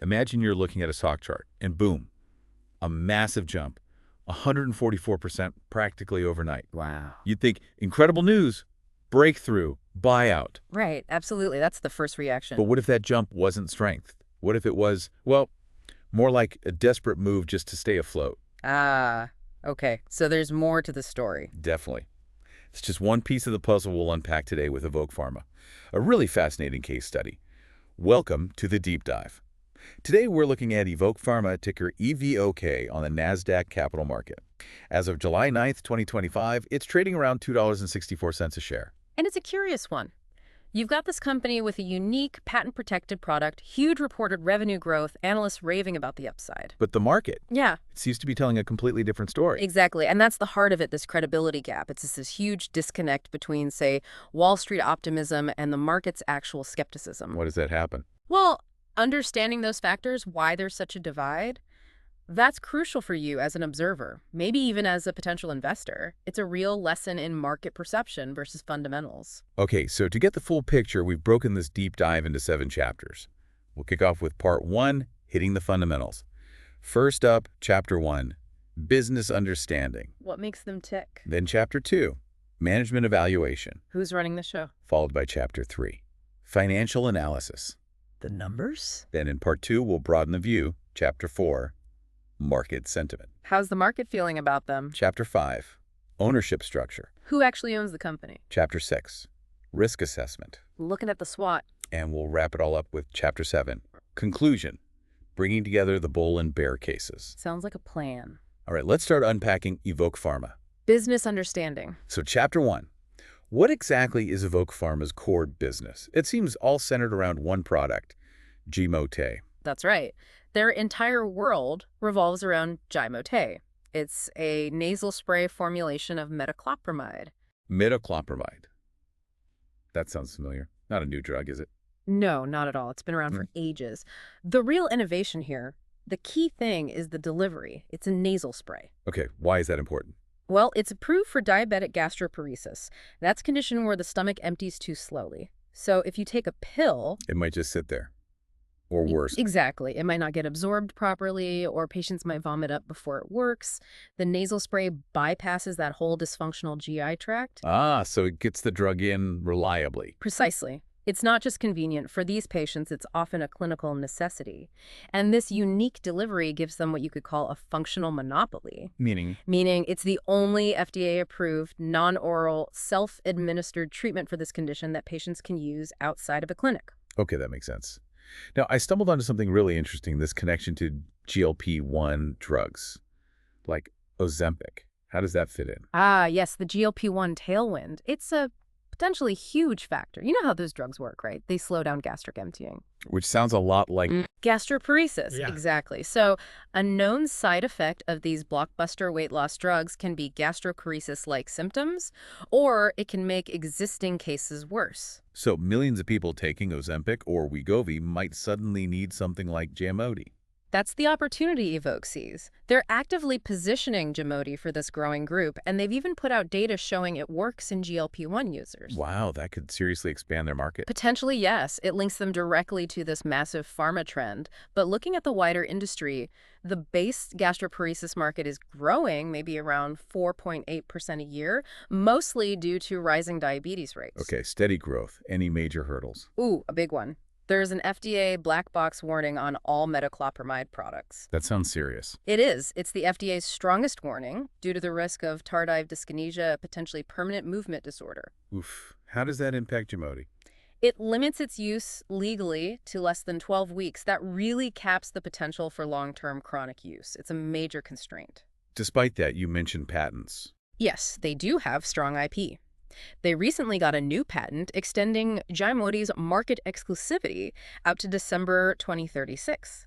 Imagine you're looking at a stock chart, and boom, a massive jump, 144% practically overnight. Wow. You'd think, incredible news, breakthrough, buyout. Right, absolutely. That's the first But reaction. what if that jump wasn't strength? What if it was, well, more like a desperate move just to stay afloat? Ah, okay. So there's more to the story. Definitely. It's just one piece of the puzzle we'll unpack today with Evoke Pharma. A really fascinating case study. Welcome to the deep dive. Today we're looking at Evoke Pharma, ticker EVOK, on the NASDAQ Capital Market. As of July 9th, 2025, it's trading around $2.64 a share. And it's a curious one. You've got this company with a unique patent-protected product, huge reported revenue growth, analysts raving about the upside. But the market, Yeah, it seems to be telling a completely different story. exactly. And that's the heart of it, this credibility gap. It's just this huge disconnect between, say, Wall Street optimism and the market's actual skepticism. What does that happen? Well, understanding those factors, why there's such a divide, that's crucial for you as an observer, maybe even as a potential investor. It's a real lesson in market perception versus fundamentals. Okay, so to get the full picture, we've broken this deep dive into 7 chapters. We'll kick off with part 1, hitting the fundamentals. First up, chapter 1, business understanding. What makes them tick? Then chapter 2, management evaluation, Who's running the show? followed by chapter 3, financial analysis. The numbers? Then in part 2, we'll broaden the view, chapter 4, market sentiment. How's the market feeling about them? Chapter 5, ownership structure. Who actually owns the company? Chapter 6, risk assessment. Looking at the SWOT. And we'll wrap it all up with chapter 7, conclusion, bringing together the bull and bear cases. Sounds like a plan. All right, let's start unpacking Evoke Pharma. Business understanding. So chapter 1, what exactly is Evoke Pharma's core business? It seems all centered around one product, Gmote. That's right. Their entire world revolves around Gmote. It's a nasal spray formulation of metoclopramide. Meticulously. That sounds familiar. Not a new drug, is it? No, not at all. It's been around for ages. The real innovation here, the key thing is the delivery. It's a nasal spray. Okay, why is that important? Well, it's approved for diabetic gastroparesis. That's a condition where the stomach empties too slowly. So if you take a pill... It might just sit there. Or worse. Exactly. It might not get absorbed properly, or patients might vomit up before it works. The nasal spray bypasses that whole dysfunctional GI tract. Ah, so it gets the drug in reliably. Precisely. It's not just convenient. For these patients, it's often a clinical necessity. And this unique delivery gives them what you could call a functional monopoly. Meaning? Meaning it's the only FDA-approved, non-oral, self-administered treatment for this condition that patients can use outside of a clinic. Okay, that makes sense. Now, I stumbled onto something really interesting, this connection to GLP-1 drugs, like Ozempic. How does that fit in? Ah, yes, the GLP-1 tailwind. It's a potentially huge factor. You know how those drugs work, right? They slow down gastric emptying. Which sounds a lot like... Gastroparesis, Yeah. exactly. So a known side effect of these blockbuster weight loss drugs can be gastroparesis-like symptoms, or it can make existing cases worse. So millions of people taking Ozempic or Wegovy might suddenly need something like Gmote. That's the opportunity Evoke sees. They're actively positioning Gmote for this growing group, and they've even put out data showing it works in GLP-1 users. Wow, that could seriously expand their market. Potentially, yes. It links them directly to this massive pharma trend. But looking at the wider industry, the base gastroparesis market is growing, maybe around 4.8% a year, mostly due to rising diabetes rates. Okay, steady growth. Any major hurdles? Ooh, a big one. There's an FDA black box warning on all metoclopramide products. That sounds serious. It is. It's the FDA's strongest warning due to the risk of tardive dyskinesia, a potentially permanent movement disorder. Oof. How does that impact Gmote? It limits its use legally to less than 12 weeks. That really caps the potential for long-term chronic use. It's a major constraint. Despite that, you mentioned patents. Yes, they do have strong IP. They recently got a new patent extending Gmote's market exclusivity out to December 2036.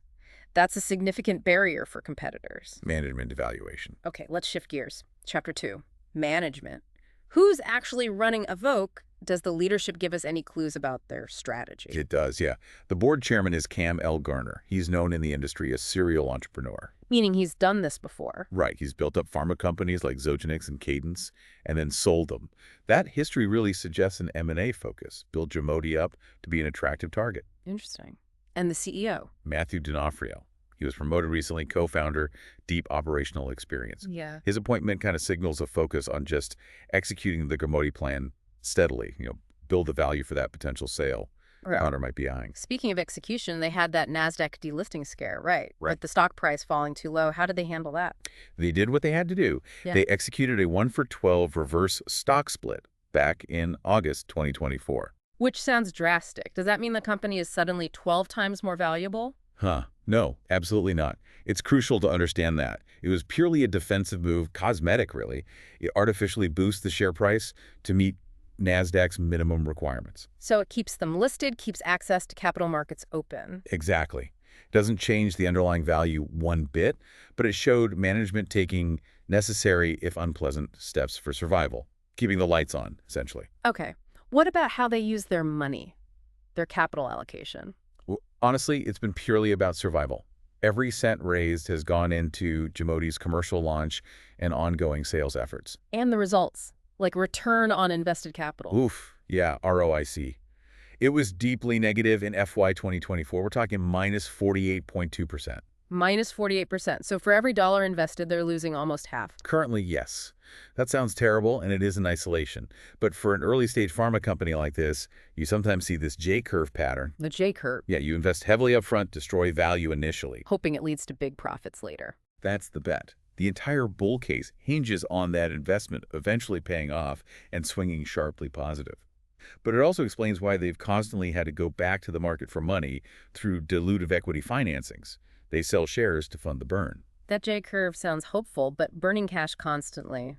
That's a significant barrier for competitors. Management evaluation. Okay, let's shift gears. Chapter 2, management. Who's actually running Evoke? Does the leadership give us any clues about their strategy? It does, yeah. The board chairman is Cam L. Garner. He's known in the industry as serial entrepreneur. Meaning he's done this before. Right. He's built up pharma companies like Zogenix and Cadence and then sold them. That history really suggests an M&A focus, build Gmote up to be an attractive target. Interesting. And the CEO? Matthew D'Onofrio. He was promoted recently, co-founder, deep operational experience. Yeah. His appointment kind of signals a focus on just executing the Gamoti plan steadily, build the value for that potential sale Yeah. founder might be eyeing. Speaking of execution, they had that NASDAQ delisting scare, right? Right. With the stock price falling too low. How did they handle that? They did what they had to do. Yeah. They executed a 1-for-12 reverse stock split back in August 2024. Which sounds drastic. Does that mean the company is suddenly 12 times more valuable? No, absolutely not. It's crucial to understand that. It was purely a defensive move, cosmetic really. It artificially boosts the share price to meet NASDAQ's minimum requirements. So it keeps them listed, keeps access to capital markets open. Exactly. Doesn't change the underlying value one bit, but it showed management taking necessary, if unpleasant, steps for survival, keeping the lights on, essentially. Okay. What about how they use their money, their capital allocation? Honestly, it's been purely about survival. Every cent raised has gone into Gamoti's commercial launch and ongoing sales efforts. And the results, like return on invested capital. Oof, yeah, ROIC. It was deeply negative in FY 2024. We're talking minus 48.2%. Minus 48%. So for every dollar invested, they're losing almost half. Currently, yes. That sounds terrible, and it is in isolation. But for an early-stage pharma company like this, you sometimes see this J-curve pattern. The J-curve. Yeah, you invest heavily up front, destroy value initially. Hoping it leads to big profits later. That's the bet. The entire bull case hinges on that investment eventually paying off and swinging sharply positive. But it also explains why they've constantly had to go back to the market for money through dilutive equity financings. They sell shares to fund the burn. That J-curve sounds hopeful, but burning cash constantly.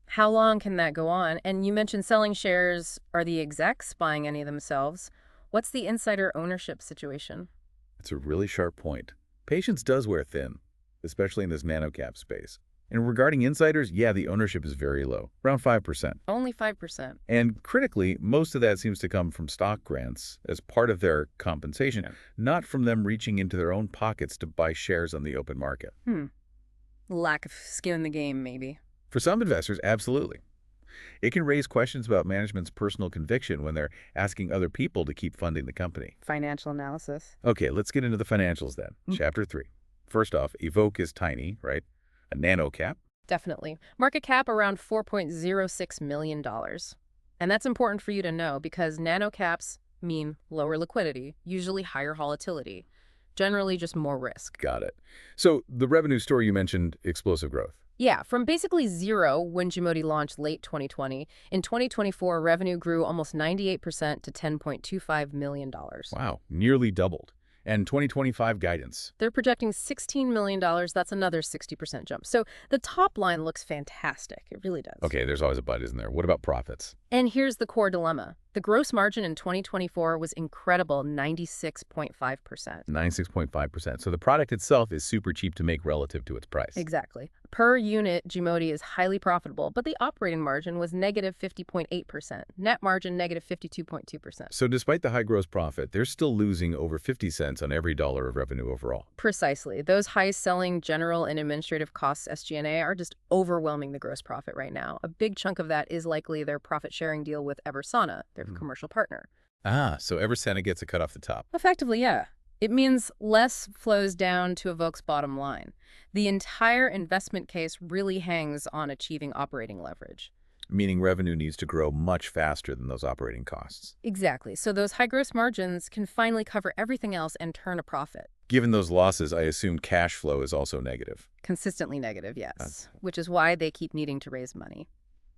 How long can that go on? And you mentioned selling shares. Are the execs buying any themselves? What's the insider ownership situation? It's a really sharp point. Patience does wear thin, especially in this nanocap space. And regarding insiders, yeah, the ownership is very low, around 5%. Only 5%. And critically, most of that seems to come from stock grants as part of their compensation, not from them reaching into their own pockets to buy shares on the open market. Lack of skin in the game, maybe. For some investors, absolutely. It can raise questions about management's personal conviction when they're asking other people to keep funding the company. Financial analysis. Okay, let's get into the financials then. Chapter 3. First off, Evoke is tiny, right? A nanocap. Definitely. Market cap around $4.06 million. And that's important for you to know because nanocaps mean lower liquidity, usually higher volatility, generally just more risk. Got it. So the revenue story you mentioned, explosive growth. Yeah, from basically zero when Gamoti launched late 2020, in 2024, revenue grew almost 98% to $10.25 million. Wow, nearly doubled. And 2025 guidance. They're projecting $16 million. That's another 60% jump. So the top line looks fantastic. It really does. Okay, there's always a but, isn't there? What about profits? And here's the core dilemma. The gross margin in 2024 was incredible, 96.5%. 96.5%. So the product itself is super cheap to make relative to its price. Exactly. Per unit, Gamoti is highly profitable, but the operating margin was negative 50.8%. Net margin negative 52.2%. So despite the high gross profit, they're still losing over 50 cents on every dollar of revenue overall. Precisely. Those high selling general and administrative costs, SG&A, are just overwhelming the gross profit right now. A big chunk of that is likely their profit-sharing deal with Eversana, their commercial partner. So Eversana gets a cut off the top. Effectively, yeah. It means less flows down to Evoke's bottom line. The entire investment case really hangs on achieving operating leverage. Meaning revenue needs to grow much faster than those operating costs. Exactly. So those high gross margins can finally cover everything else and turn a profit. Given those losses, I assume cash flow is also negative. Consistently negative, yes. Which is why they keep needing to raise money.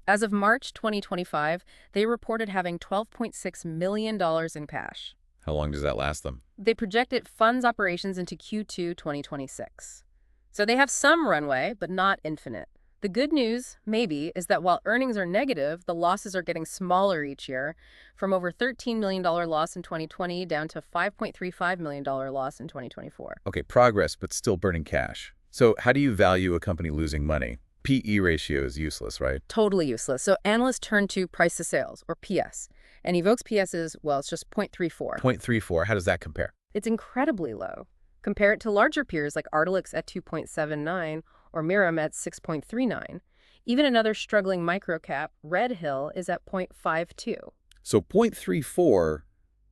As of March 2025, they reported having $12.6 million in cash. How long does that last them? They project it funds operations into Q2 2026. So they have some runway, but not infinite. The good news, maybe, is that while earnings are negative, the losses are getting smaller each year, from over $13 million loss in 2020 down to $5.35 million loss in 2024. Okay, progress, but still burning cash. So how do you value a company losing money? P/E ratio is useless, right? Totally useless. So analysts turn to price to sales, or PS. And Evoke's PS is, well, it's just 0.34. 0.34, how does that compare? It's incredibly low. Compare it to larger peers like Ardelyx at 2.79 or Mirum at 6.39. Even another struggling microcap, Red Hill, is at 0.52. So 0.34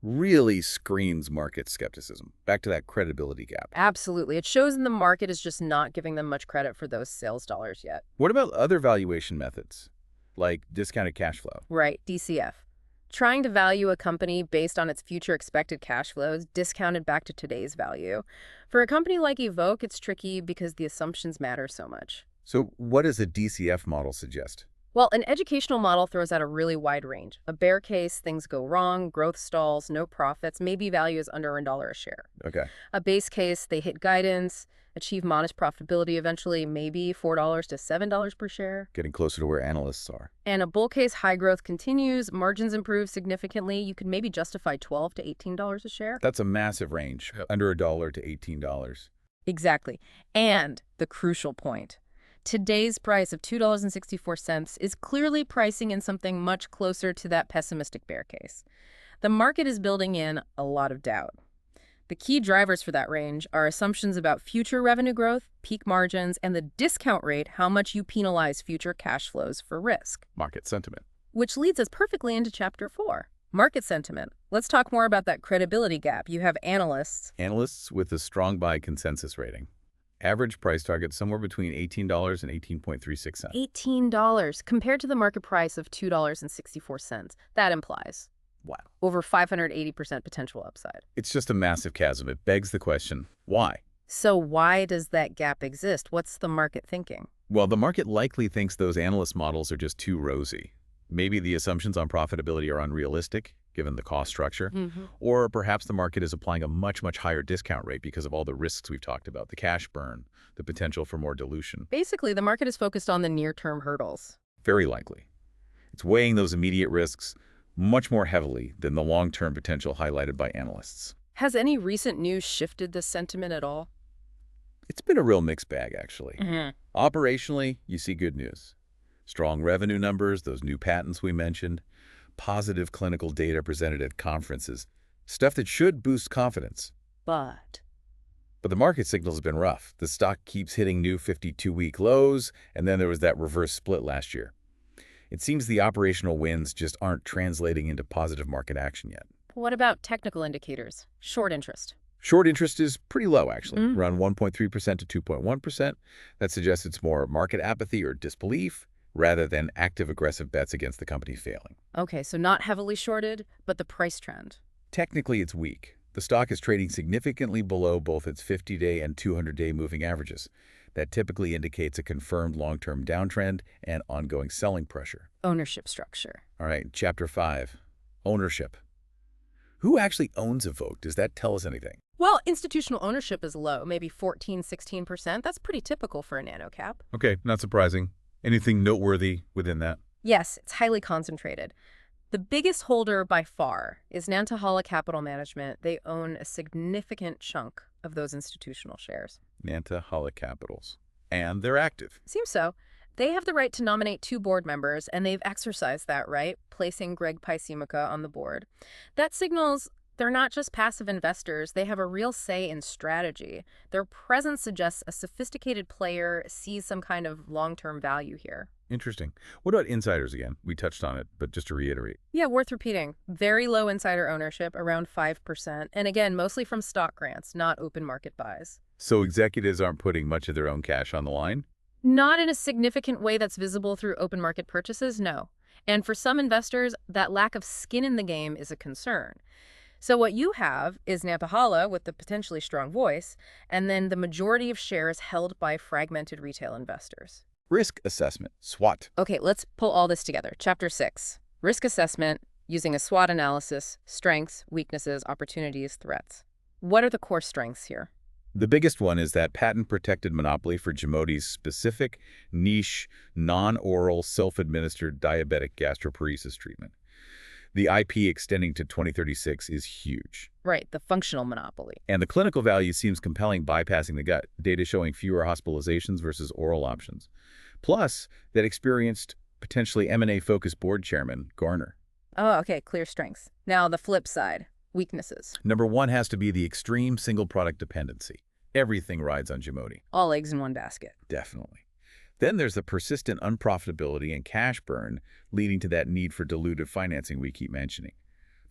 Really screams market skepticism. Back to that credibility gap. Absolutely. It shows the market is just not giving them much credit for those sales dollars yet. What about other valuation methods, like discounted cash flow? Right, DCF. Trying to value a company based on its future expected cash flows discounted back to today's value. For a company like Evoke, it's tricky because the assumptions matter so much. So what does a DCF model suggest? Well, an educational model throws out a really wide range. A bear case, things go wrong, growth stalls, no profits, maybe value is under $1 a share. Okay. A base case, they hit guidance, achieve modest profitability eventually, maybe $4 to $7 per share. Getting closer to where analysts are. And a bull case, high growth continues, margins improve significantly, you could maybe justify $12 to $18 a share. That's a massive range, under $1 to $18. Exactly. And the crucial point. Today's price of $2.64 is clearly pricing in something much closer to that pessimistic bear case. The market is building in a lot of doubt. The key drivers for that range are assumptions about future revenue growth, peak margins, and the discount rate, how much you penalize future cash flows for risk. Market sentiment. Which leads us perfectly into Chapter 4, market sentiment. Let's talk more about that credibility gap. You have analysts. Analysts with a strong buy consensus rating. Average price target somewhere between $18 and 18.36 cents. $18 compared to the market price of $2.64. That implies, Wow. over 580% potential upside. It's just a massive chasm. It begs the question, why? So why does that gap exist? What's the market thinking? Well, the market likely thinks those analyst models are just too rosy. Maybe the assumptions on profitability are unrealistic, given the cost structure, or perhaps the market is applying a much, much higher discount rate because of all the risks we've talked about, the cash burn, the potential for more dilution. Basically, the market is focused on the near-term hurdles. Very likely. It's weighing those immediate risks much more heavily than the long-term potential highlighted by analysts. Has any recent news shifted this sentiment at all? It's been a real mixed bag, actually. Operationally, you see good news. Strong revenue numbers, those new patents we mentioned, positive clinical data presented at conferences, stuff that should boost confidence. But the market signals have been rough. The stock keeps hitting new 52-week lows, and then there was that reverse split last year. It seems the operational wins just aren't translating into positive market action yet. what about technical indicators? Short interest. Short interest is pretty low, actually, around 1.3% to 2.1%. That suggests it's more market apathy or disbelief rather than active, aggressive bets against the company failing. Okay, so not heavily shorted, but the price trend. Technically, it's weak. The stock is trading significantly below both its 50-day and 200-day moving averages. That typically indicates a confirmed long-term downtrend and ongoing selling pressure. Ownership structure. All right, Chapter 5, ownership. Who actually owns Evoke? Does that tell us anything? Well, institutional ownership is low, maybe 14, 16%. That's pretty typical for a nanocap. Okay, not surprising. Anything noteworthy within that? Yes, it's highly concentrated. The biggest holder by far is Nantahala Capital Management. They own a significant chunk of those institutional shares. Nantahala Capitals. And they're active. Seems so. They have the right to nominate 2 board members, and they've exercised that right, placing Greg Paisimuka on the board. That signals they're not just passive investors. They have a real say in strategy. Their presence suggests a sophisticated player sees some kind of long-term value here. Interesting. What about insiders again? We touched on it, but just to reiterate. Yeah, worth repeating. Very low insider ownership, around 5%. And again, mostly from stock grants, not open market buys. So executives aren't putting much of their own cash on the line? Not in a significant way that's visible through open market purchases, no. And for some investors, that lack of skin in the game is a concern. So what you have is Nantahala with the potentially strong voice, and then the majority of shares held by fragmented retail investors. Risk assessment, SWOT. Okay, let's pull all this together. Chapter 6, risk assessment using a SWOT analysis, strengths, weaknesses, opportunities, threats. What are the core strengths here? The biggest one is that patent-protected monopoly for Gimoti's specific, niche, non-oral, self-administered diabetic gastroparesis treatment. The IP extending to 2036 is huge. Right, the functional monopoly. And the clinical value seems compelling bypassing the gut, data showing fewer hospitalizations versus oral options. Plus, that experienced, potentially M&A-focused board chairman, Garner. Oh, okay, clear strengths. Now the flip side, weaknesses. Number 1 has to be the extreme single-product dependency. Everything rides on Gimoti. All eggs in one basket. Definitely. Then there's the persistent unprofitability and cash burn leading to that need for dilutive financing we keep mentioning.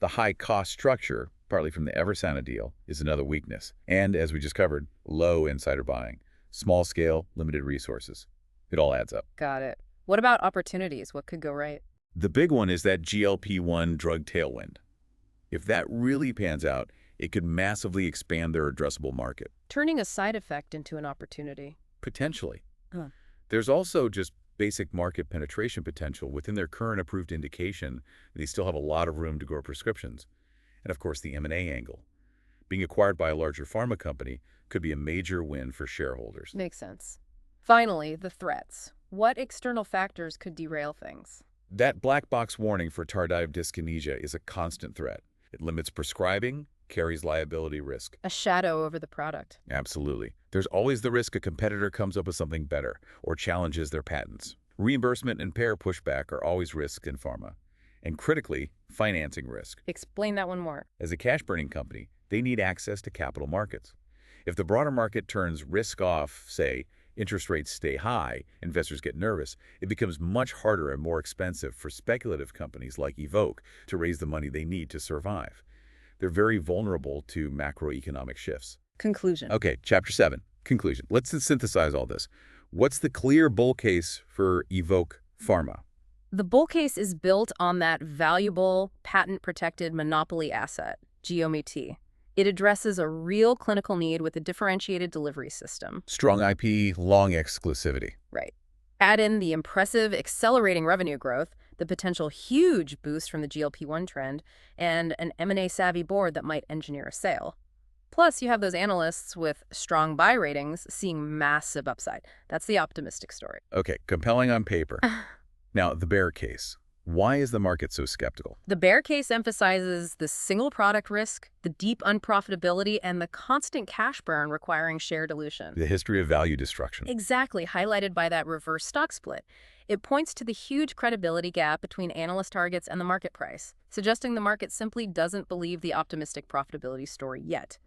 The high-cost structure, partly from the Eversana deal, is another weakness. And, as we just covered, low insider buying. Small scale, limited resources. It all adds up. Got it. What about opportunities? What could go right? The big one is that GLP-1 drug tailwind. If that really pans out, it could massively expand their addressable market. Turning a side effect into an opportunity. Potentially. Huh. There's also just basic market penetration potential within their current approved indication. They still have a lot of room to grow prescriptions. And of course, the M&A angle. Being acquired by a larger pharma company could be a major win for shareholders. Makes sense. Finally, the threats. What external factors could derail things? That black box warning for tardive dyskinesia is a constant threat. It limits prescribing, carries liability risk. A shadow over the product. Absolutely. There's always the risk a competitor comes up with something better or challenges their patents. Reimbursement and payer pushback are always risks in pharma. And critically, financing risk. Explain that one more. As a cash-burning company, they need access to capital markets. If the broader market turns risk off, say, interest rates stay high, investors get nervous, it becomes much harder and more expensive for speculative companies like EVOK to raise the money they need to survive. They're very vulnerable to macroeconomic shifts. Conclusion. Okay, Chapter 7, Conclusion. Let's synthesize all this. What's the clear bull case for Evoke Pharma? The bull case is built on that valuable, patent-protected monopoly asset, GeoMT. It addresses a real clinical need with a differentiated delivery system. Strong IP, long exclusivity. Right. Add in the impressive accelerating revenue growth, the potential huge boost from the GLP-1 trend, and an M&A-savvy board that might engineer a sale. Plus, you have those analysts with strong buy ratings seeing massive upside. That's the optimistic story. Okay, compelling on paper. Now, the bear case. Why is the market so skeptical? The bear case emphasizes the single product risk, the deep unprofitability, and the constant cash burn requiring share dilution. The history of value destruction. Exactly, highlighted by that reverse stock split. It points to the huge credibility gap between analyst targets and the market price, suggesting the market simply doesn't believe the optimistic profitability story yet.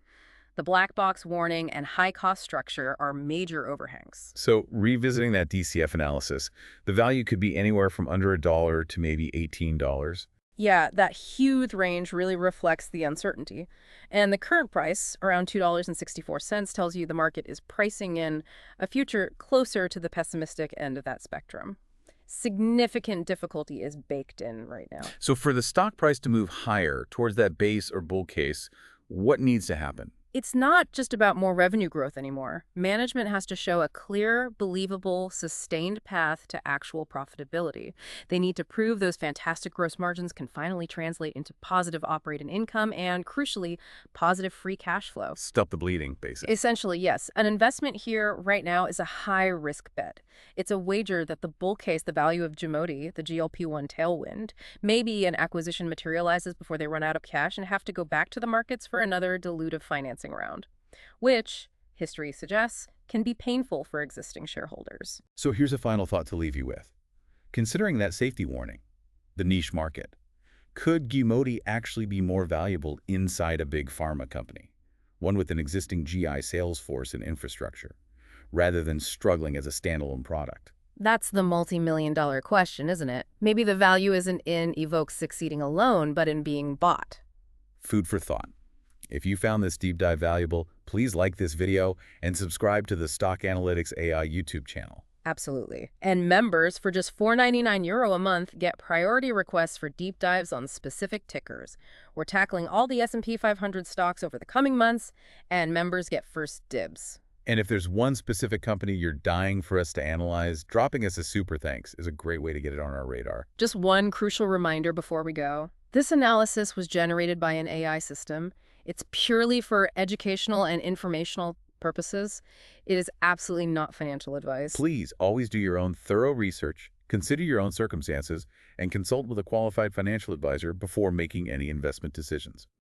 The black box warning and high cost structure are major overhangs. So, revisiting that DCF analysis, the value could be anywhere from under $1 to maybe $18. Yeah, that huge range really reflects the uncertainty. And the current price, around $2.64, tells you the market is pricing in a future closer to the pessimistic end of that spectrum. Significant difficulty is baked in right now. So for the stock price to move higher towards that base or bull case, what needs to happen? It's not just about more revenue growth anymore. Management has to show a clear, believable, sustained path to actual profitability. They need to prove those fantastic gross margins can finally translate into positive operating income and, crucially, positive free cash flow. Stop the bleeding, basically. Essentially, yes. An investment here right now is a high-risk bet. It's a wager that the bull case, the value of GeoMT, the GLP-1 tailwind, maybe an acquisition materializes before they run out of cash and have to go back to the markets for another dilutive financing round, which, history suggests, can be painful for existing shareholders. So here's a final thought to leave you with. Considering that safety warning, the niche market, could GeoMT actually be more valuable inside a big pharma company, one with an existing GI sales force and infrastructure, rather than struggling as a standalone product? That's the multi-million-dollar question, isn't it? Maybe the value isn't in Evoke succeeding alone, but in being bought. Food for thought. If you found this deep dive valuable, please like this video and subscribe to the Stock Analytics AI YouTube channel. Absolutely. And members, for just €4.99 a month, get priority requests for deep dives on specific tickers. We're tackling all the S&P 500 stocks over the coming months, and members get first dibs. And if there's one specific company you're dying for us to analyze, dropping us a super thanks is a great way to get it on our radar. Just one crucial reminder before we go. This analysis was generated by an AI system. It's purely for educational and informational purposes. It is absolutely not financial advice. Please always do your own thorough research, consider your own circumstances, and consult with a qualified financial advisor before making any investment decisions.